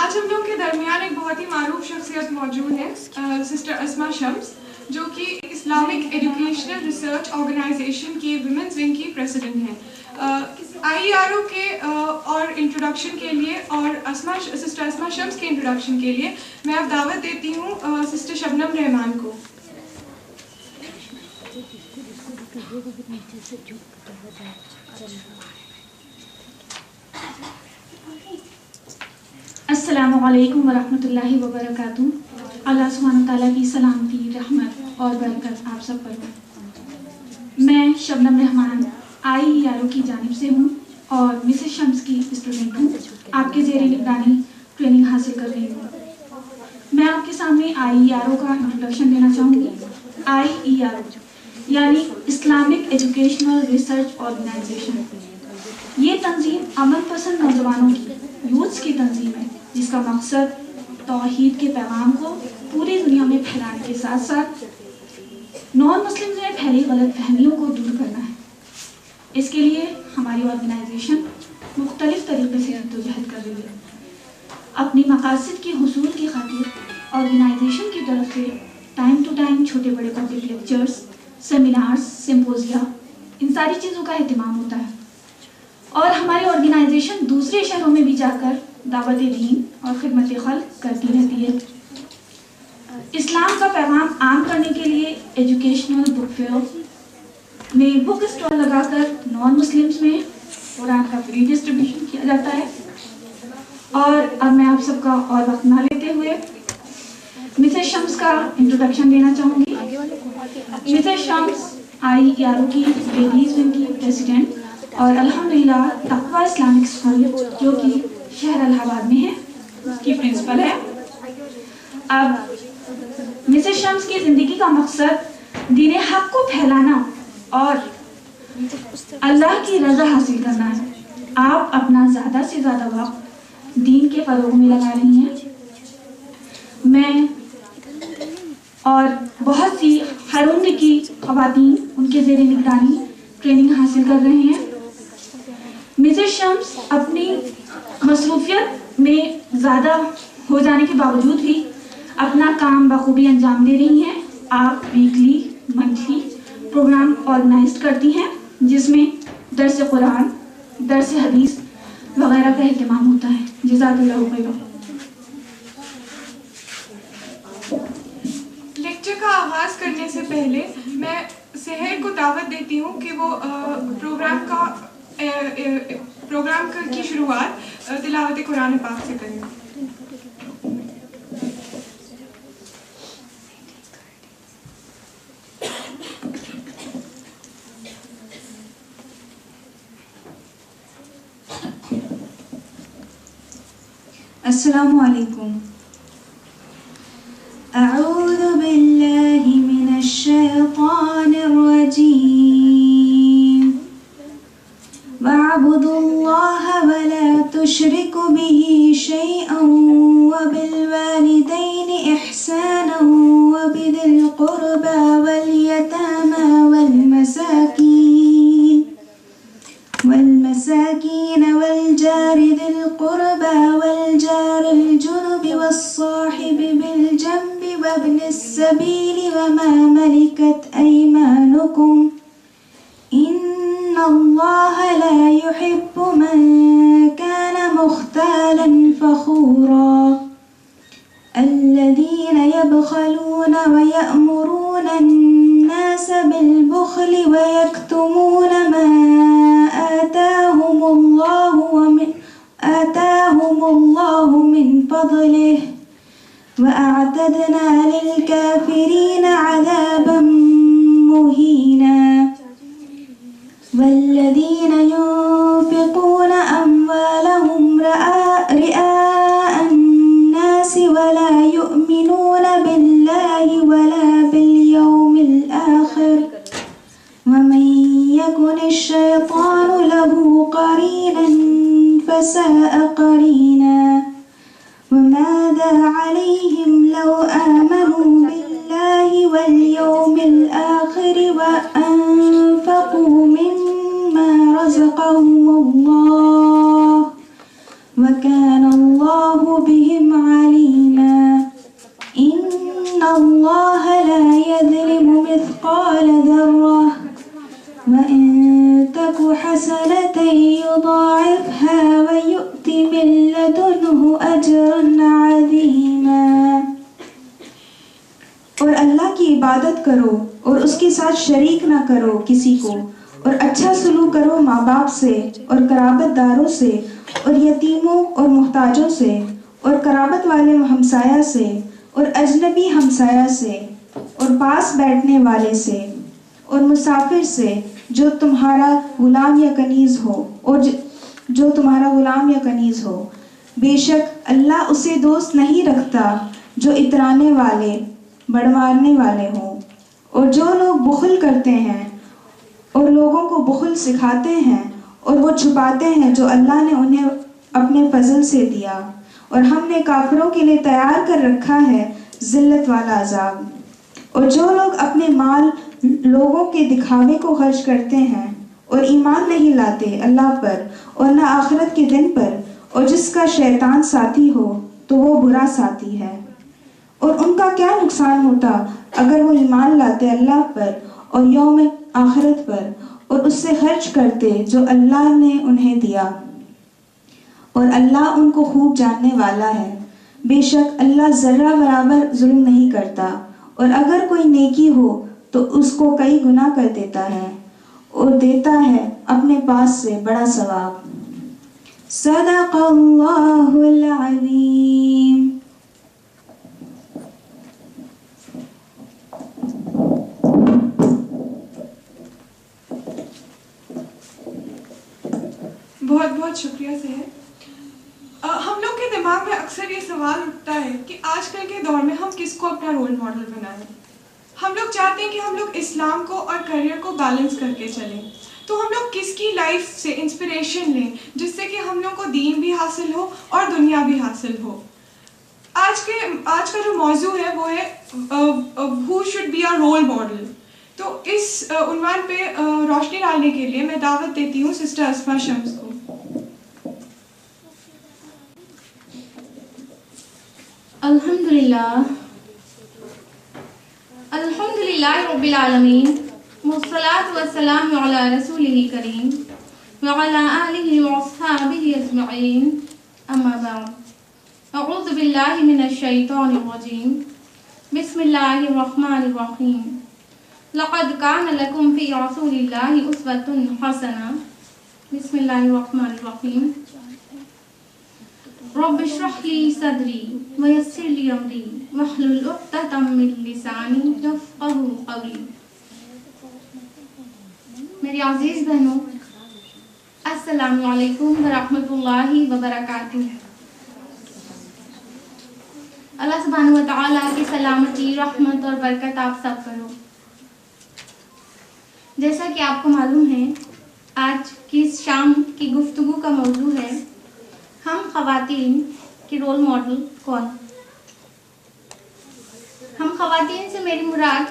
آج ہم لوگ کے درمیان ایک بہت ہی معروف شخصیت موجود ہے، سسٹر اسما شمس، جو کہ اسلامک ایجوکیشنل ریسرچ آرگنائزیشن کی ویمنز ونگ کی پریزیڈنٹ ہیں۔ IERO کے اور انٹروڈکشن کے لیے اور سسٹر اسما شمس کے انٹروڈکشن کے لیے میں اب دعوت دیتی ہوں سسٹر شبنم رحمان کو۔ السلام علیکم ورحمۃ اللہ وبرکاتہ۔ اللہ سبحانہ وتعالیٰ کی سلامتی، رحمت اور برکت آپ سب پر ہو۔ میں شبنم رحمان IERO کی جانب سے ہوں اور مسز شمس کی اسٹوڈنٹ ہوں۔ آپ کے زیر نگرانی ٹریننگ حاصل کر رہی ہوں۔ میں آپ کے سامنے IERO کا انٹروڈکشن دینا چاہوں گی۔ IERO یعنی اسلامک ایجوکیشنل ریسرچ آرگنائزیشن، یہ تنظیم عمل پسند نوجوانوں کی، یوتھس کی تنظیم ہے، جس کا مقصد توحید کے پیغام کو پوری دنیا میں پھیلانے کے ساتھ ساتھ نان مسلمز میں پھیلی غلط فہمیوں کو دور کرنا ہے۔ اس کے لیے ہماری آرگنائزیشن مختلف طریقے سے جدوجہد کر رہی ہے۔ اپنی مقاصد کے حصول کی خاطر آرگنائزیشن کی طرف سے ٹائم ٹو ٹائم چھوٹے بڑے پبلک لیکچرز، سیمینارز، سمپوزیا، ان ساری چیزوں کا اہتمام ہوتا ہے، اور ہماری آرگنائزیشن دوسرے شہروں میں بھی جا کر دعوت دین اور خدمت خلق کرتی رہتی ہے۔ اسلام کا پیغام عام کرنے کے لیے ایجوکیشنل بک فیئر میں بک اسٹال لگا کر نان مسلمز میں قرآن کا فری ڈسٹریبیوشن کیا جاتا ہے۔ اور اب میں آپ سب کا اور وقت نہ لیتے ہوئے مسز شمس کا انٹروڈکشن دینا چاہوں گی۔ مسز شمس IERO کی لیڈیز ونگ کی پریزیڈنٹ اور الحمدللہ تقویٰ اسلامک اسکول جو کہ شہر الہ آباد میں ہے اس کی پرنسپل ہے۔ اب مسز شمس کی زندگی کا مقصد دین حق کو پھیلانا اور اللہ کی رضا حاصل کرنا ہے۔ آپ اپنا زیادہ سے زیادہ وقت دین کے فروغ میں لگا رہی ہیں۔ میں اور بہت سی ہر عمر کی خواتین ان کے زیر نگرانی ٹریننگ حاصل کر رہے ہیں۔ مسز شمس اپنی مصروفیت میں زیادہ ہو جانے کے باوجود بھی اپنا کام بخوبی انجام دے رہی ہیں۔ آپ ویکلی، منتھلی پروگرام آرگنائز کرتی ہیں جس میں درس قرآن، درس حدیث وغیرہ کا اہتمام ہوتا ہے۔ جزاک اللہ خیر۔ لیکچر کا آغاز کرنے سے پہلے میں سحر کو دعوت دیتی ہوں کہ وہ پروگرام کی شروعات تلاوت قرآن پاک سے کریں۔ السلام علیکم۔ اعوذ باللہ من الشیطان الرجیم۔ واعبدوا اللہ ولا تشرکوا به شیئا وبالوالدین احسانا وبذی القربى والیتامى والمساکین والجار ذی القربى والجار الجنب والصاحب بالجنب وابن السبیل وما ملكت أيمانكم إن الله لا يحب من كان مختالا فخورا الذين يبخلون ويأمرون الناس بالبخل ويكتمون ما آتاهم الله من فضله وأعتدنا للكافرين عذابا مهينا والذين ينفقون أموالهم رئاء الناس ولا يؤمنون بالله ولا باليوم الآخر ومن يكن الشيطان له قرينا فساء قرينا وماذا عليهم لو آمنوا بالله أجرا عظيما. اور اللہ کی عبادت کرو اور اس کے ساتھ شریک نہ کرو کسی کو، اور اچھا سلوک کرو ماں باپ سے اور قرابت داروں سے اور یتیموں اور محتاجوں سے اور قرابت والے ہمسایہ سے اور اجنبی ہمسایہ سے اور پاس بیٹھنے والے سے اور مسافر سے جو تمہارا غلام یا کنیز ہو جو تمہارا غلام یا کنیز ہو. بے شک اللہ اسے دوست نہیں رکھتا جو اترانے والے بڑھمارنے والے ہوں. اور جو لوگ بخل کرتے ہیں اور لوگوں کو بخل سکھاتے ہیں اور وہ چھپاتے ہیں جو اللہ نے انہیں اپنے فضل سے دیا، اور ہم نے کافروں کے لیے تیار کر رکھا ہے ذلت والا عذاب. اور جو لوگ اپنے مال لوگوں کے دکھاوے کو خرچ کرتے ہیں اور ایمان نہیں لاتے اللہ پر اور نہ آخرت کے دن پر، اور جس کا شیطان ساتھی ہو تو وہ برا ساتھی ہے. اور ان کا کیا نقصان ہوتا اگر وہ ایمان لاتے اللہ پر اور یوم آخرت پر اور اس سے خرچ کرتے جو اللہ نے انہیں دیا، اور اللہ ان کو خوب جاننے والا ہے. بے شک اللہ ذرہ برابر ظلم نہیں کرتا، اور اگر کوئی نیکی ہو تو اس کو کئی گنا کر دیتا ہے اور دیتا ہے اپنے پاس سے بڑا ثواب. صدق اللہ العظیم. بہت بہت شکریہ سہر. ہم لوگ کے دماغ میں اکثر یہ سوال اٹھتا ہے کہ آج کل کے دور میں ہم کس کو اپنا رول ماڈل بنائیں. ہم لوگ چاہتے ہیں کہ ہم لوگ اسلام کو اور کریئر کو بیلنس کر کے چلیں، تو ہم لوگ کس کی لائف سے انسپریشن لیں جس سے کہ ہم لوگ کو دین بھی حاصل ہو اور دنیا بھی حاصل ہو. آج کا جو موضوع ہے وہ ہے who should be a role model. تو اس عنوان پہ روشنی ڈالنے کے لیے میں دعوت دیتی ہوں سسٹر اسما شمس کو. الحمدللہ رب العالمین والصلاة والسلام علی رسولہ کریم وعلی آلہ واصحابہ اجمعین. اما بعد، اعوذ باللہ من الشیطان الرجیم. بسم اللہ الرحمن الرحیم. لقد کان لکم فی رسول اللہ اسوۃ حسنہ. بسم اللہ الرحمن الرحیم. رب اشرح لی صدری ویسر لی امری واحلل عقدۃ من لسانی یفقہوا قولی. میری عزیز بہنوں، السلام علیکم ورحمۃ اللہ وبرکاتہ. اللہ سبحانہ و تعالیٰ کی سلامتی، رحمت اور برکت آپ سب پر ہو. جیسا کہ آپ کو معلوم ہے، آج کی اس شام کی گفتگو کا موضوع ہے ہم خواتین کی رول ماڈل کون. ہم خواتین سے میری مراد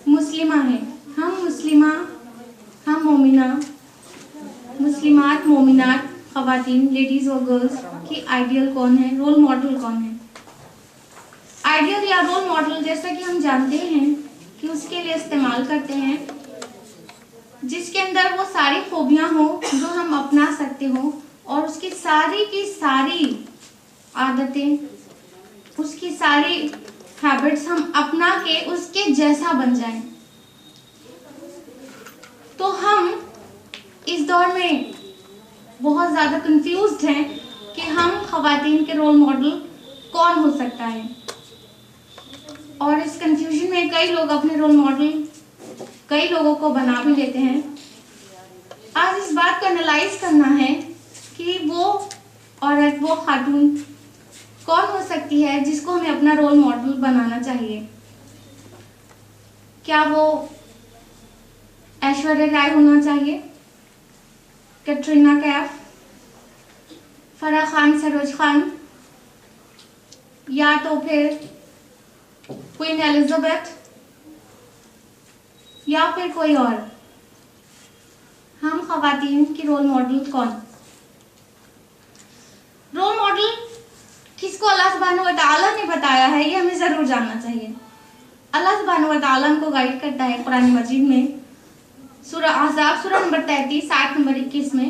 مسلمہ ہیں. ہم مسلمہ، ہم مومنہ، مسلمات مومنات خواتین، لیڈیز اور گرلز کی آئیڈیل کون ہے، رول ماڈل کون ہے. آئیڈیل یا رول ماڈل جیسا کہ ہم جانتے ہیں کہ اس کے لیے استعمال کرتے ہیں جس کے اندر وہ ساری خوبیاں ہوں جو ہم اپنا سکتے ہوں، اور اس کی ساری عادتیں، اس کی ساری ہیبٹس ہم اپنا کے اس کے جیسا بن جائیں. تو ہم اس دور میں بہت زیادہ کنفیوزڈ ہیں کہ ہم خواتین کے رول ماڈل کون ہو سکتا ہے، اور اس کنفیوژن میں کئی لوگ اپنے رول ماڈل کئی لوگوں کو بنا بھی لیتے ہیں. آج اس بات کو انالائز کرنا ہے کہ وہ عورت، وہ خاتون کون ہو سکتی ہے جس کو ہمیں اپنا رول ماڈل بنانا چاہیے. کیا وہ ایشوریہ رائے ہونا چاہیے، کیٹرینہ کیف، فرح خان، سروج خان، یا تو پھر کوئین ایلزابتھ، یا پھر کوئی اور. ہم خواتین کی رول ماڈل کون. رول ماڈل کس کو اللہ سبحانہ و تعالیٰ نے بتایا ہے یہ ہمیں ضرور جاننا چاہیے. اللہ سبحانہ و تعالیٰ ہم کو گائیڈ کرتا ہے قرآن مجید میں سورہ احزاب سورہ نمبر 33 آیت نمبر 21 میں.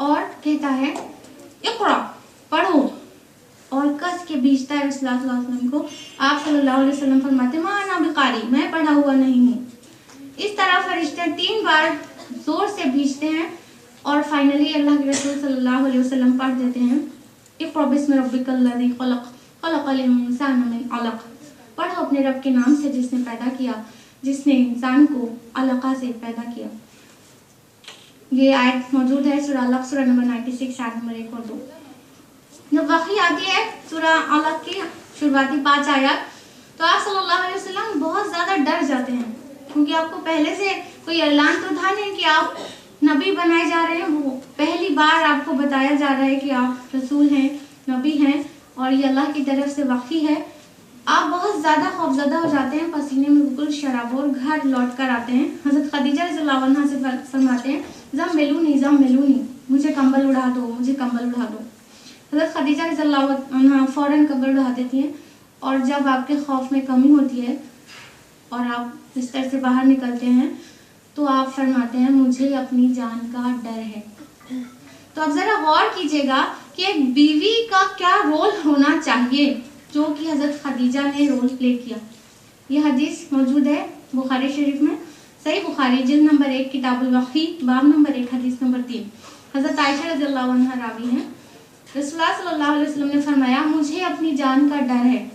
اور کہتا ہے اقرا پڑھو، اور کس کے بھیجتا ہے رسول اللہ صلی اللہ علیہ وسلم کو. آپ صلی اللہ علیہ وسلم فرماتے ہیں ما انا بقاری، میں پڑھا ہوا نہیں ہوں. اس طرح فرشتے 3 بار زور سے بھیجتے ہیں اور فائنلی اللہ کے رسول صلی اللہ علیہ وسلم پڑھ دیتے ہیں اقرا بسم ربک الذی خلق خلق الانسان من علق، پڑھو اپنے رب کے نام سے جس نے پیدا کیا، جس نے انسان کو علقہ سے پیدا کیا. یہ آیت موجود ہے سورہ علق سورہ نمبر 96 آیت نمبر 1 اور 2. جب وحی آتی ہے سورہ علق کی شروعاتی 5 آیات تو آپ صلی اللہ علیہ وسلم بہت زیادہ ڈر جاتے ہیں، کیونکہ آپ کو پہلے سے کوئی اعلان تو تھا نہیں کہ آپ نبی بنائے جا رہے ہیں. وہ پہلی بار آپ کو بتایا جا رہا ہے کہ آپ رسول ہیں، نبی ہیں، اور یہ اللہ کی طرف سے وحی ہے. آپ بہت زیادہ خوفزدہ ہو جاتے ہیں، پسینے میں بالکل شرابور، گھر لوٹ کر آتے ہیں. حضرت خدیجہ رضی اللہ عنہا سے فرماتے ہیں زملونی، مجھے کمبل اڑا دو، مجھے کمبل اڑا دو. حضرت خدیجہ رضی اللہ عنہا فوراً کمبل اڑا دیتی ہیں، اور جب آپ کے خوف میں کمی ہوتی ہے اور آپ بستر سے باہر نکلتے ہیں تو آپ فرماتے ہیں مجھے اپنی جان کا ڈر ہے. تو اب ذرا غور کیجیے گا کہ ایک بیوی کا کیا رول ہونا چاہیے، جو کہ حضرت خدیجہ نے رول پلے کیا. یہ حدیث موجود ہے بخاری شریف میں، صحیح بخاری جلد نمبر 1 کتاب الوحی باب نمبر 1 حدیث نمبر 3. حضرت عائشہ رضی اللہ عنہا راوی ہیں. رسول اللہ صلی اللہ علیہ وسلم نے فرمایا مجھے اپنی جان کا ڈر ہے.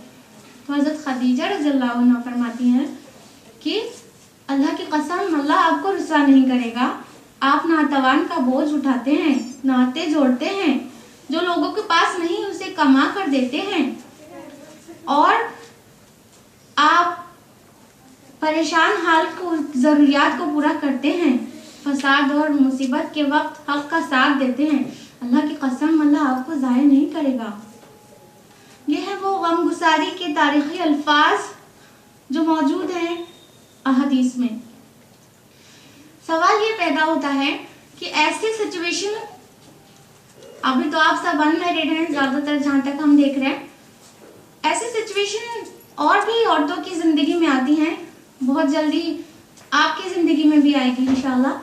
تو حضرت خدیجہ رضی اللہ عنہا فرماتی ہیں کہ اللہ کی قسم اللہ آپ کو رسوا نہیں کرے گا، آپ ناتوان کا بوجھ اٹھاتے ہیں، ناطے جوڑتے ہیں، جو لوگوں کے پاس نہیں اسے کما کر دیتے ہیں، اور آپ پریشان حال کو ضروریات کو پورا کرتے ہیں، فساد اور مصیبت کے وقت حق کا ساتھ دیتے ہیں. اللہ کی قسم اللہ آپ کو ضائع نہیں کرے گا. یہ ہے وہ غم گساری کے تاریخی الفاظ جو موجود ہیں احادیث میں. سوال یہ پیدا ہوتا ہے کہ ایسی سچویشن، ابھی تو آپ سب انمیرڈ ہیں زیادہ تر جہاں تک ہم دیکھ رہے ہیں، ایسی سچویشن اور بھی عورتوں کی زندگی میں آتی ہیں، بہت جلدی آپ کی زندگی میں بھی آئے گی انشاءاللہ.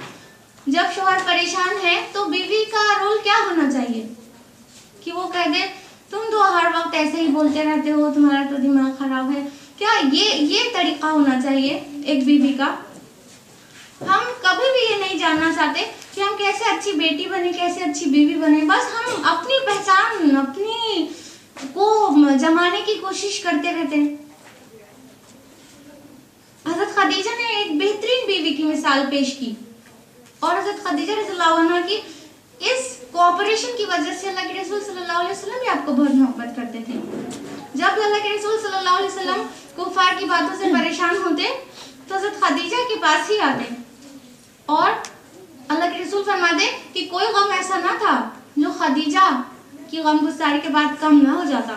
جب شوہر پریشان ہے تو بیوی کا رول کیا ہونا چاہیے کہ وہ کہہ دے تم تو ہر وقت ایسے ہی بولتے رہتے ہو، تمہارا تو دماغ خراب ہے. کیا یہ طریقہ ہونا چاہیے ایک بیوی کا؟ ہم کبھی بھی یہ نہیں جاننا چاہتے کہ ہم کیسے اچھی بیٹی بنے، کیسے اچھی بیوی بنے. بس ہم اپنی پہچان، اپنی کو جمانے کی کوشش کرتے رہتے ہیں. حضرت خدیجہ نے ایک بہترین بیوی کی مثال پیش کی، اور حضرت خدیجہ رضی اللہ عنہا کی اس کوآپریشن کی وجہ سے اللہ کے رسول صلی اللہ علیہ وسلم بھی آپ کو بہت محبت کرتے تھے. جب اللہ کے رسول صلی اللہ علیہ وسلم کفار کی باتوں سے پریشان ہوتے تو حضرت خدیجہ کے پاس ہی آتے، اور اللہ کے رسول فرماتے کہ کوئی غم ایسا نہ تھا جو خدیجہ کی غم گساری کے بعد کم نہ ہو جاتا.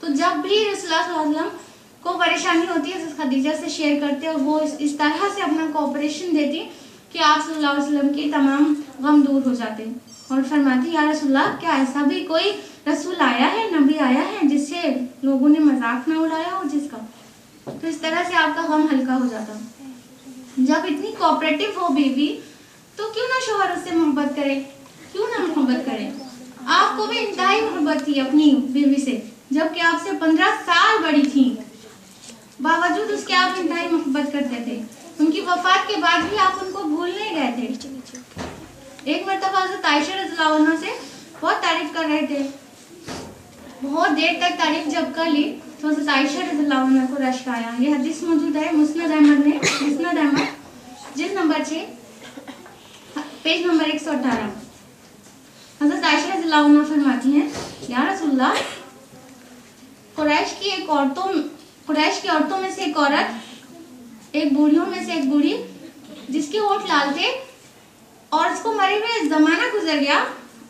تو جب بھی رسول اللہ صلی اللہ علیہ وسلم کو پریشانی ہوتی ہے حضرت خدیجہ سے شیئر کرتے، اور وہ اس طرح سے اپنا کوآپریشن دیتی کہ آپ صلی اللہ علیہ وسلم کی تمام غم دور ہو جاتے، اور فرماتی یا رسول اللہ کیا ایسا بھی کوئی رسول آیا ہے، نبی آیا ہے جس سے لوگوں نے مذاق نہ اڑایا ہو جس کا؟ تو اس طرح سے آپ کا غم ہلکا ہو جاتا. جب اتنی کوآپریٹو ہو بیوی تو کیوں نہ شوہر اس سے محبت کرے، کیوں نہ محبت کرے. آپ کو بھی انتہائی محبت تھی اپنی بیوی سے، جبکہ آپ سے 15 سال بڑی تھی، باوجود اس کے آپ انتہائی محبت کرتے تھے. ان کی وفات کے بعد بھی آپ ان کو بھول نہیں گئے تھے. ایک مرتبہ حضرت عائشہ رضی اللہ عنہا سے بہت تعریف کر رہے تھے، بہت دیر تک تعریف جب کر لی تو حضرت عائشہ رضی اللہ عنہا کو رشک آیا. یہ حدیث موجود ہے مسند احمد جلد نمبر 6 پیج نمبر 118. حضرت عائشہ رضی اللہ عنہا فرماتی ہیں یا رسول اللہ، قریش کی عورتوں میں سے ایک عورت، ایک بوڑھیوں میں سے ایک بوڑھی جس کے ہونٹ لال تھے اور اس کو مرے ہوئے زمانہ گزر گیا،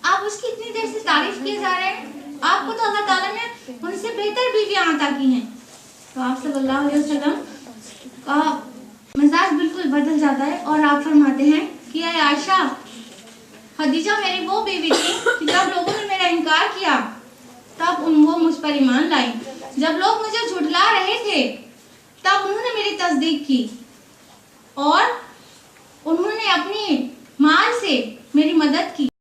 آپ اس کی اتنی دیر سے تعریف کیے جا رہے ہیں، آپ کو تو اللہ تعالیٰ نے ان سے بہتر بیویاں عطا کی ہیں. تو آپ صلی اللہ علیہ وسلم کا مزاج بالکل بدل جاتا ہے، اور آپ فرماتے ہیں کہ اے عائشہ، خدیجہ میری وہ بیوی تھی کہ جب لوگوں نے میرا انکار کیا تب وہ مجھ پر ایمان لائی، جب لوگ مجھے جھٹلا رہے تھے تب انہوں نے میری تصدیق کی، اور